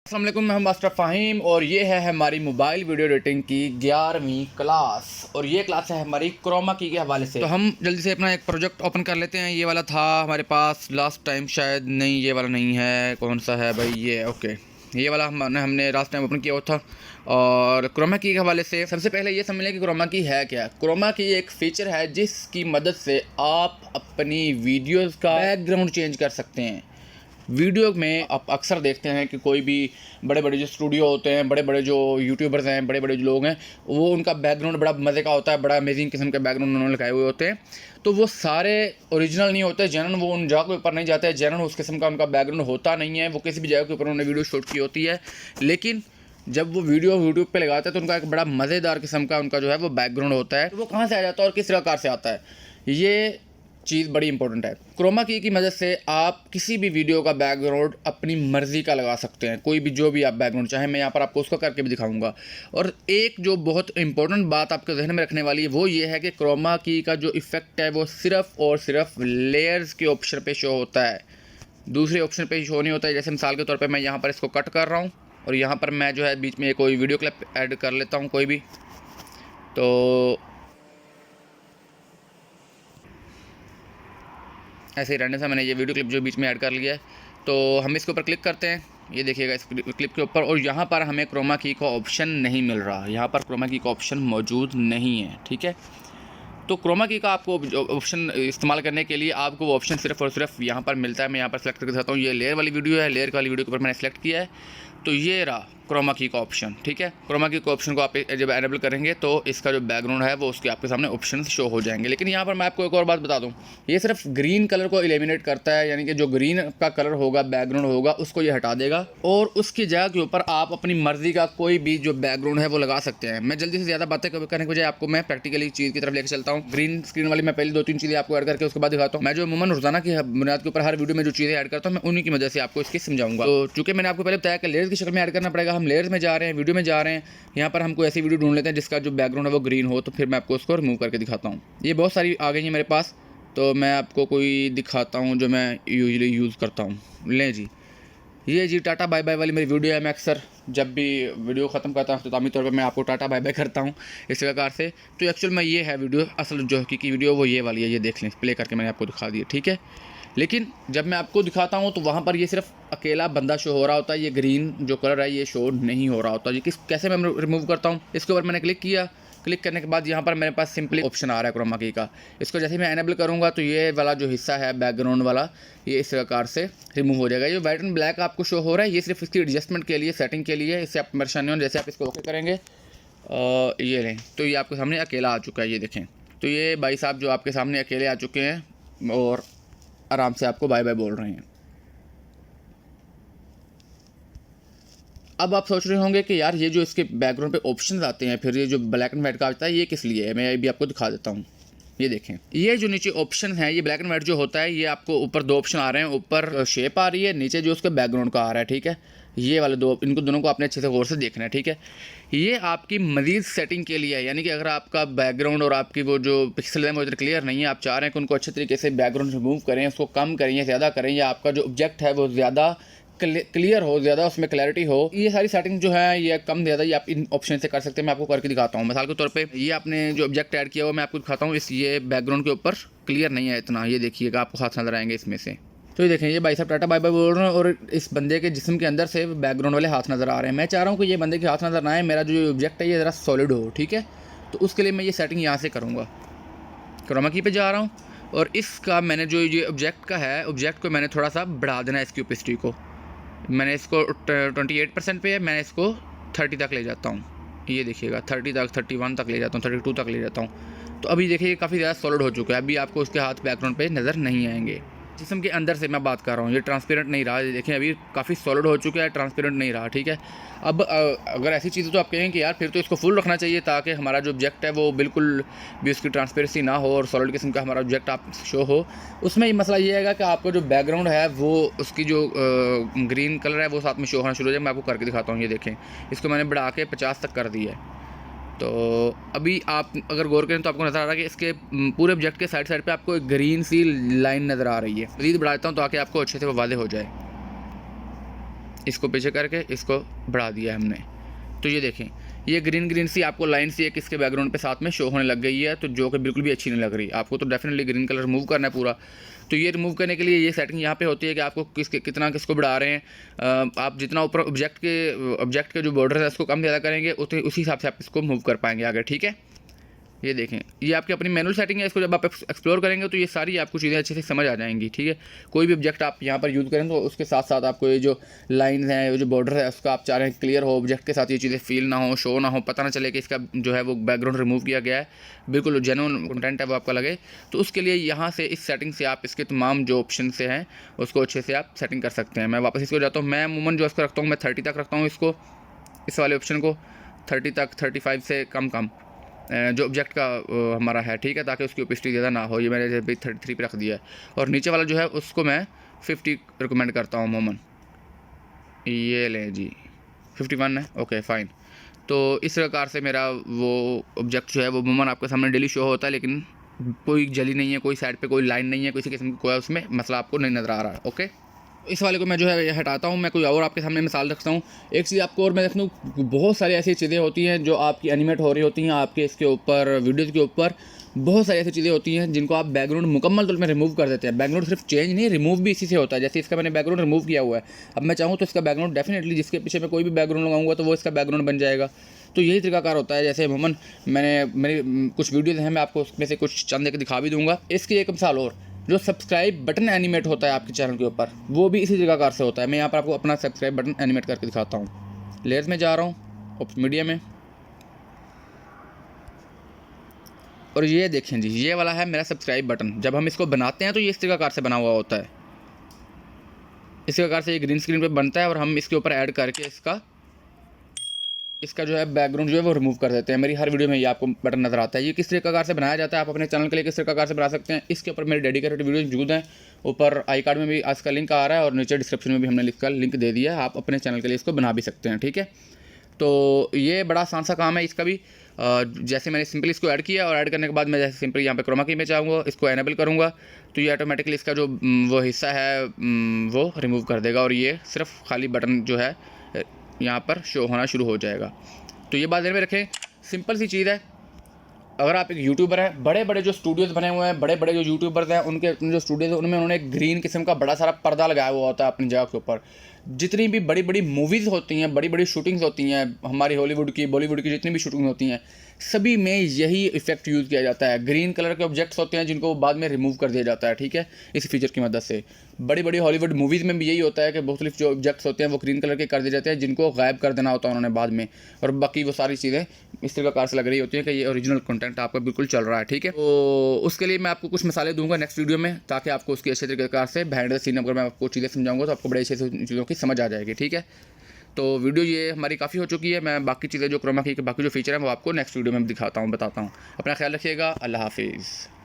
अस्सलाम वालेकुम, मैं हूं मास्टर फ़हीम और ये है हमारी मोबाइल वीडियो एडिटिंग की 11वीं क्लास और ये क्लास है हमारी क्रोमा की के हवाले से। तो हम जल्दी से अपना एक प्रोजेक्ट ओपन कर लेते हैं। ये वाला था हमारे पास लास्ट टाइम, शायद नहीं ये वाला नहीं है। कौन सा है भाई? ये ओके, ये वाला हमने लास्ट टाइम ओपन किया हुआ था। और क्रोमा की के हवाले से सबसे पहले ये समझ लें कि क्रोमा की है क्या। क्रोमा की एक फ़ीचर है जिसकी मदद से आप अपनी वीडियोज़ का बैकग्राउंड चेंज कर सकते हैं। वीडियो में आप अक्सर देखते हैं कि कोई भी बड़े बड़े जो स्टूडियो होते हैं, बड़े बड़े जो यूट्यूबर्स हैं, बड़े बड़े जो लोग हैं, वो उनका बैकग्राउंड बड़ा मज़े का होता है, बड़ा अमेजिंग किस्म के बैकग्राउंड उन्होंने लगाए हुए होते हैं। तो वो सारे ओरिजिनल नहीं होते, जनरल वो उन जगह के ऊपर नहीं जाते हैं, जनरल उस किस्म का उनका बैकग्राउंड होता नहीं है। वो किसी भी जगह के ऊपर उन्होंने वीडियो शूट की होती है, लेकिन जब वो वीडियो यूट्यूब पे लगाते हैं तो उनका एक बड़ा मज़ेदार किस्म का उनका जो है वो बैकग्राउंड होता है। तो वो कहाँ से आ जाता है और किस प्रकार से आता है, ये चीज़ बड़ी इंपॉर्टेंट है। क्रोमा की मदद से आप किसी भी वीडियो का बैकग्राउंड अपनी मर्ज़ी का लगा सकते हैं, कोई भी जो भी आप बैकग्राउंड चाहे। मैं यहाँ पर आपको उसका करके भी दिखाऊंगा। और एक जो बहुत इंपॉर्टेंट बात आपके जहन में रखने वाली है वो ये है कि क्रोमा की का जो इफ़ेक्ट है वो सिर्फ़ और सिर्फ लेयर्स के ऑप्शन पे शो होता है, दूसरे ऑप्शन पे शो नहीं होता है। जैसे मिसाल के तौर पर मैं यहाँ पर इसको कट कर रहा हूँ और यहाँ पर मैं जो है बीच में कोई वीडियो क्लिप ऐड कर लेता हूँ कोई भी। तो ऐसे ही रैंडम सा मैंने ये वीडियो क्लिप जो बीच में ऐड कर लिया है। तो हम इसके ऊपर क्लिक करते हैं, ये देखिएगा इस क्लिप के ऊपर, और यहाँ पर हमें क्रोमा की का ऑप्शन नहीं मिल रहा। यहाँ पर क्रोमा की का ऑप्शन मौजूद नहीं है, ठीक है। तो क्रोमा की का आपको ऑप्शन इस्तेमाल करने के लिए आपको वो ऑप्शन सिर्फ और सिर्फ यहाँ पर मिलता है। मैं यहाँ पर सेलेक्ट करके दिखाता हूँ। ये लेयर वाली वीडियो है, लेयर वाली वीडियो के ऊपर मैंने सेलेक्ट किया है, तो ये रहा क्रोमा की का ऑप्शन, ठीक है। क्रोमा की का ऑप्शन को आप जब एनेबल करेंगे तो इसका जो बैकग्राउंड है वो उसके आपके सामने ऑप्शन शो हो जाएंगे। लेकिन यहाँ पर मैं आपको एक और बात बता दूँ, ये सिर्फ ग्रीन कलर को एलिमिनेट करता है, यानी कि जो ग्रीन का कलर होगा, बैकग्राउंड होगा, उसको ये हटा देगा और उसकी जगह के ऊपर आप अपनी मर्जी का कोई भी जो बैकग्राउंड है वो लगा सकते हैं। मैं जल्दी से ज़्यादा बातें करने के बजाय आपको मैं प्रैक्टिकली चीज़ की तरफ लेकर चलता हूँ। ग्रीन स्क्रीन वाली मैं पहले 2-3 चीज़ें आपको ऐड करके उसके बाद दिखाता हूँ। मैं जो अमूमन रोजाना की बुनियाद के ऊपर हर वीडियो में जो चीज़ें ऐड करता हूँ, मैं उन्हीं की वजह से आपको इसकी समझाऊंगा। तो चूँकि मैंने आपको पहले बताया कि लेयर्स की शक्ल में ऐड करना पड़ेगा, हम लेयर्स में जा रहे हैं, वीडियो में जा रहे हैं। यहाँ पर हम कोई ऐसी वीडियो ढूंढ लेते हैं जिसका जो बैकग्राउंड है वो ग्रीन हो, तो फिर मैं आपको उसको रिमूव करके दिखाता हूँ। ये बहुत सारी आ गई है मेरे पास, तो मैं आपको कोई दिखाता हूँ जो मैं यूजुअली यूज़ करता हूँ। लें जी, ये जी टाटा बाय बाय वाली मेरी वीडियो है। मैं अक्सर जब भी वीडियो ख़त्म करता हूँ तो तामी तौर पर मैं आपको टाटा बाय बाय करता हूँ इस प्रकार से। तो एक्चुअल में ये है वीडियो, असल जो हकीकी वीडियो वो ये वाली है। ये देख लें, प्ले करके मैंने आपको दिखा दी, ठीक है। लेकिन जब मैं आपको दिखाता हूँ तो वहाँ पर ये सिर्फ अकेला बंदा शो हो रहा होता है, ये ग्रीन जो कलर है ये शो नहीं हो रहा होता। ये कैसे मैं रिमूव करता हूँ, इसके ऊपर मैंने क्लिक किया। क्लिक करने के बाद यहाँ पर मेरे पास सिंपली ऑप्शन आ रहा है क्रोमा की का। इसको जैसे ही मैं एनेबल करूँगा तो ये वाला जो हिस्सा है बैकग्राउंड वाला, ये इस प्रकार से रिमूव हो जाएगा। ये वाइट एंड ब्लैक आपको शो हो रहा है, ये सिर्फ इसकी एडजस्टमेंट के लिए, सेटिंग के लिए। इससे आप परेशानी हो, जैसे आप इसको ओके करेंगे ये लें तो ये आपके सामने अकेला आ चुका है, ये देखें। तो ये भाई साहब जो आपके सामने अकेले आ चुके हैं और आराम से आपको बाय बाय बोल रहे हैं। अब आप सोच रहे होंगे कि यार ये जो इसके बैकग्राउंड पे ऑप्शंस आते हैं, फिर ये जो ब्लैक एंड वाइट का आता है ये किस लिए है। मैं ये भी आपको दिखा देता हूँ। ये देखें, ये जो नीचे ऑप्शन है, ये ब्लैक एंड वाइट जो होता है, ये आपको ऊपर 2 ऑप्शन आ रहे हैं। ऊपर शेप आ रही है, नीचे जो उसका बैकग्राउंड का आ रहा है, ठीक है। ये वाले दो, इनको दोनों को आपने अच्छे से गौर से देखना है, ठीक है। ये आपकी मज़ीद सेटिंग के लिए है, यानी कि अगर आपका बैकग्राउंड और आपकी वो जो पिक्सल है वो इधर क्लियर नहीं है, आप चाह रहे हैं कि उनको अच्छे तरीके से बैकग्राउंड रिमूव करें, उसको कम करें या ज़्यादा करें, या आपका जो ऑब्जेक्ट है वो ज़्यादा क्लियर हो, ज़्यादा उसमें क्लैरिटी हो, ये सारी सेटिंग जो है ये कम ज़्यादा ये आप इन ऑप्शन से कर सकते हैं। मैं आपको करके दिखाता हूँ। मिसाल के तौर पे ये आपने जो ऑब्जेक्ट ऐड किया हुआ मैं आपको दिखाता हूँ। ये बैकग्राउंड के ऊपर क्लियर नहीं है इतना, ये देखिएगा आपको हाथ नज़र आएंगे इसमें से। तो ये देखें, ये भाई साहब टाटा बाय बाय बोल रहे हैं और इस बंदे के जिस्म के अंदर से बैकग्राउंड वाले हाथ नज़र आ रहे हैं। मैं चाह रहा हूँ कि ये बंदे के हाथ नज़र ना आए, मेरा जो ऑब्जेक्ट है ये ज़रा सॉलिड हो, ठीक है। तो उसके लिए मैं ये सेटिंग यहाँ से करूँगा। क्रोमा की पे जा रहा हूँ और इसका मैंने जो ये ऑब्जेक्ट का है, ऑब्जेक्ट को मैंने थोड़ा सा बढ़ा देना है, इसकी ओपेसिटी को। मैंने इसको 28% पे है, मैं इसको 30 तक ले जाता हूँ। ये देखिएगा 30 तक, 31 तक ले जाता हूँ, 32 तक ले जाता हूँ। तो अभी देखिए काफ़ी ज़्यादा सॉलिड हो चुका है। अभी आपको उसके हाथ बैकग्राउंड पे नज़र नहीं आएंगे। जिस्म के अंदर से मैं बात कर रहा हूँ, ये ट्रांसपेरेंट नहीं रहा। देखें अभी काफ़ी सॉलिड हो चुका है, ट्रांसपेरेंट नहीं रहा, ठीक है। अब अगर ऐसी चीज़ें तो आप कहें कि यार फिर तो इसको फुल रखना चाहिए ताकि हमारा जो ऑब्जेक्ट है वो बिल्कुल भी उसकी ट्रांसपेरेंसी ना हो और सॉलिड किस्म का हमारा ऑब्जेक्ट आप शो हो। उसमें ये मसला ये है कि आपका जो बैकग्राउंड है वो उसकी जो ग्रीन कलर है वो साथ में शो होना शुरू हो जाए। मैं आपको करके दिखाता हूँ। ये देखें, इसको मैंने बढ़ा के 50 तक कर दिया है। तो अभी आप अगर गौर करें तो आपको नज़र आ रहा है कि इसके पूरे ऑब्जेक्ट के साइड पे आपको एक ग्रीन सी लाइन नज़र आ रही है। मज़ीद बढ़ा देता हूँ ताकि आपको अच्छे से वो वाज़ेह हो जाए। इसको पीछे करके इसको बढ़ा दिया है हमने। तो ये देखें, ये ग्रीन ग्रीन सी आपको लाइन सी एक इसके बैकग्राउंड पे साथ में शो होने लग गई है, तो जो कि बिल्कुल भी अच्छी नहीं लग रही। आपको तो डेफिनेटली ग्रीन कलर रिमूव करना है पूरा। तो ये रिमूव करने के लिए ये सेटिंग यहाँ पे होती है कि आपको कितना किसको बढ़ा रहे हैं। आप जितना ऊपर ऑब्जेक्ट के जो बॉर्डर है उसको कम ज़्यादा करेंगे उसी हिसाब से आप इसको मूव कर पाएंगे आगे, ठीक है। ये देखें, ये आपकी अपनी मैनुअल सेटिंग है। इसको जब आप एक्सप्लोर करेंगे तो ये सारी आपको चीज़ें अच्छे से समझ आ जाएंगी, ठीक है। कोई भी ऑब्जेक्ट आप यहाँ पर यूज़ करें तो उसके साथ साथ आपको ये जो लाइन है, ये जो बॉर्डर है, उसका आप चाह रहे हैं क्लियर हो, ऑब्जेक्ट के साथ ये चीज़ें फील ना हो, शो ना हो, पता ना चले कि इसका जो है वो बैकग्राउंड रिमूव किया गया है, बिल्कुल जेन्युइन कंटेंट है वो आपका लगे। तो उसके लिए यहाँ से इस सेटिंग से आप इसके तमाम जो ऑप्शन से हैं उसको अच्छे से आप सेटिंग कर सकते हैं। मैं वापस इसको जाता हूँ, मैं अमूमन जो इसको रखता हूँ मैं 30 तक रखता हूँ इसको, इस वाले ऑप्शन को 30 तक, 35 से कम जो ऑब्जेक्ट का हमारा है, ठीक है, ताकि उसकी ओपेसिटी ज़्यादा ना हो। ये मैंने जब 33 पे रख दिया है। और नीचे वाला जो है उसको मैं 50 रिकमेंड करता हूँ अमूमन। ये लें जी, 51 है, ओके फ़ाइन। तो इस प्रकार से मेरा वो ऑब्जेक्ट जो है वो अमूमन आपके सामने डेली शो होता है, लेकिन कोई जली नहीं है, कोई साइड पे कोई लाइन नहीं है, किसी किस्म की कोई उसमें मसला आपको नहीं नज़र आ रहा है, ओके। इस वाले को मैं जो है हटाता हूँ, मैं कोई और आपके सामने मिसाल रखता हूँ। एक चीज़ आपको और मैं देखता हूँ, बहुत सारी ऐसी चीज़ें होती हैं जो आपकी एनिमेट हो रही होती हैं आपके इसके ऊपर, वीडियोज़ के ऊपर बहुत सारी ऐसी चीज़ें होती हैं जिनको आप बैकग्राउंड मुकम्मल तौर पर रिमूव कर देते हैं। बैकग्राउंड सिर्फ चेंज नहीं, रिमूव भी इसी से होता है। जैसे इसका मैंने बैकग्राउंड रिमूव किया हुआ है, अब मैं चाहूँ तो इसका बैकग्राउंड डेफिनेटली जिसके पीछे मैं कोई भी बैकग्राउंड लगाऊंगा तो वो इसका बैकग्राउंड बन जाएगा। तो यही तरीकाकार होता है। जैसे अमूमन मेरी कुछ वीडियोज़ हैं, मैं आपको उसमें से कुछ चंद एक दिखा भी दूँगा। इसकी एक मिसाल और, जो सब्सक्राइब बटन एनिमेट होता है आपके चैनल के ऊपर, वो भी इसी तरीकाकार से होता है। मैं यहाँ पर आपको अपना सब्सक्राइब बटन एनिमेट करके दिखाता हूँ। लेयर्स में जा रहा हूँ, मीडिया में, और ये देखें जी, ये वाला है मेरा सब्सक्राइब बटन। जब हम इसको बनाते हैं तो ये इस तरीकाकार से बना हुआ होता है। इस प्रकार से ये ग्रीन स्क्रीन पे बनता है और हम इसके ऊपर ऐड करके इसका जो है बैकग्राउंड जो है वो रिमूव कर देते हैं। मेरी हर वीडियो में ये आपको बटन नज़र आता है। ये किस प्रकार से बनाया जाता है, आप अपने चैनल के लिए किस प्रकार से बना सकते हैं, इसके ऊपर मेरे डेडिकेटेड वीडियो मौजूद हैं। ऊपर आई कार्ड में भी आज का लिंक आ रहा है और नीचे डिस्क्रिप्शन में भी हमने लिंक दे दिया है। आप अपने चैनल के लिए इसको बना भी सकते हैं, ठीक है। तो ये बड़ा आसान सा काम है इसका भी। जैसे मैंने सिंपली इसको ऐड किया और ऐड करने के बाद मैं जैसे सिंपली यहाँ पे क्रोमा की में चाहूँगा, इसको एनेबल करूँगा तो ये ऑटोमेटिकली इसका जो वो हिस्सा है वो रिमूव कर देगा और ये सिर्फ खाली बटन जो है यहाँ पर शो होना शुरू हो जाएगा। तो ये बात ध्यान में रखें, सिंपल सी चीज़ है। अगर आप एक यूट्यूबर हैं, बड़े बड़े जो स्टूडियोज़ बने हुए हैं, बड़े बड़े जो यूट्यूबर्स हैं, उनके जो स्टूडियोज़ हैं उनमें उन्होंने ग्रीन किस्म का बड़ा सारा पर्दा लगाया हुआ होता है अपनी जगह के ऊपर। जितनी भी बड़ी बड़ी मूवीज़ होती हैं, बड़ी बड़ी शूटिंग्स होती हैं, हमारी हॉलीवुड की, बॉलीवुड की जितनी भी शूटिंग होती हैं, सभी में यही इफेक्ट यूज़ किया जाता है। ग्रीन कलर के ऑब्जेक्ट्स होते हैं जिनको बाद में रिमूव कर दिया जाता है, ठीक है, इस फीचर की मदद से। बड़ी बड़ी हॉलीवुड मूवीज़ में भी यही होता है कि मुख्तलिफ जो ऑब्जेक्ट्स होते हैं वो ग्रीन कलर के कर दिए जाते हैं, जिनको गायब कर देना होता है उन्होंने बाद में। और बाकी वो सारी चीज़ें इस प्रकार से लग रही होती है कि ये ओरिजिनल कंटेंट आपका बिल्कुल चल रहा है, ठीक है। तो उसके लिए मैं आपको कुछ मिसालें दूंगा नेक्स्ट वीडियो में, ताकि आपको उसकी अच्छे तरीके से बिहाइंड द सीन अगर मैं आपको चीज़ें समझाऊंगा तो आपको बड़े अच्छे से चीज़ों की समझ आ जाएगी, ठीक है। तो वीडियो ये हमारी काफ़ी हो चुकी है। मैं बाकी चीज़ें जो क्रोमा की के बाकी जो फीचर हैं वो आपको नेक्स्ट वीडियो में दिखाता हूँ, बताता हूँ। अपना ख्याल रखिएगा। अल्लाह हाफिज़।